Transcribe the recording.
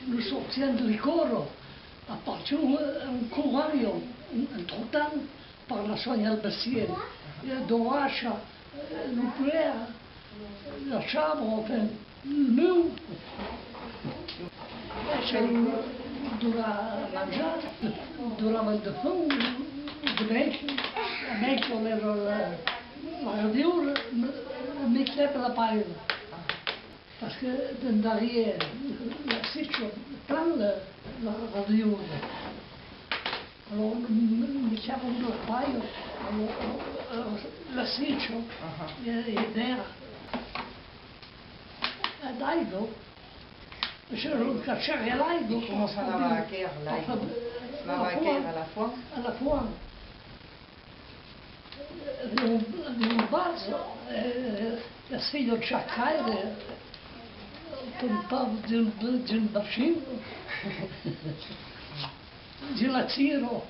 Nous sortions de l'école à partir d'un courant, un trottant par la soigne albacienne. D'orage, nucléaire, la chambre, enfin, le meu. Durava a mangiar, durava il fum, de mecco era la radiura, mecco per la paella. Parce que derrière la sitio, plein la radiura. Alors nous mettiamo la paella, la sitio, ed era. L'aigo, je cacciare l'aigo. Comment ça andava a quer l'aigo? Andava a quer alla foam? Alla foam. Nel vaso, la sfida di Ciaccaire, un di un bacino, di latino.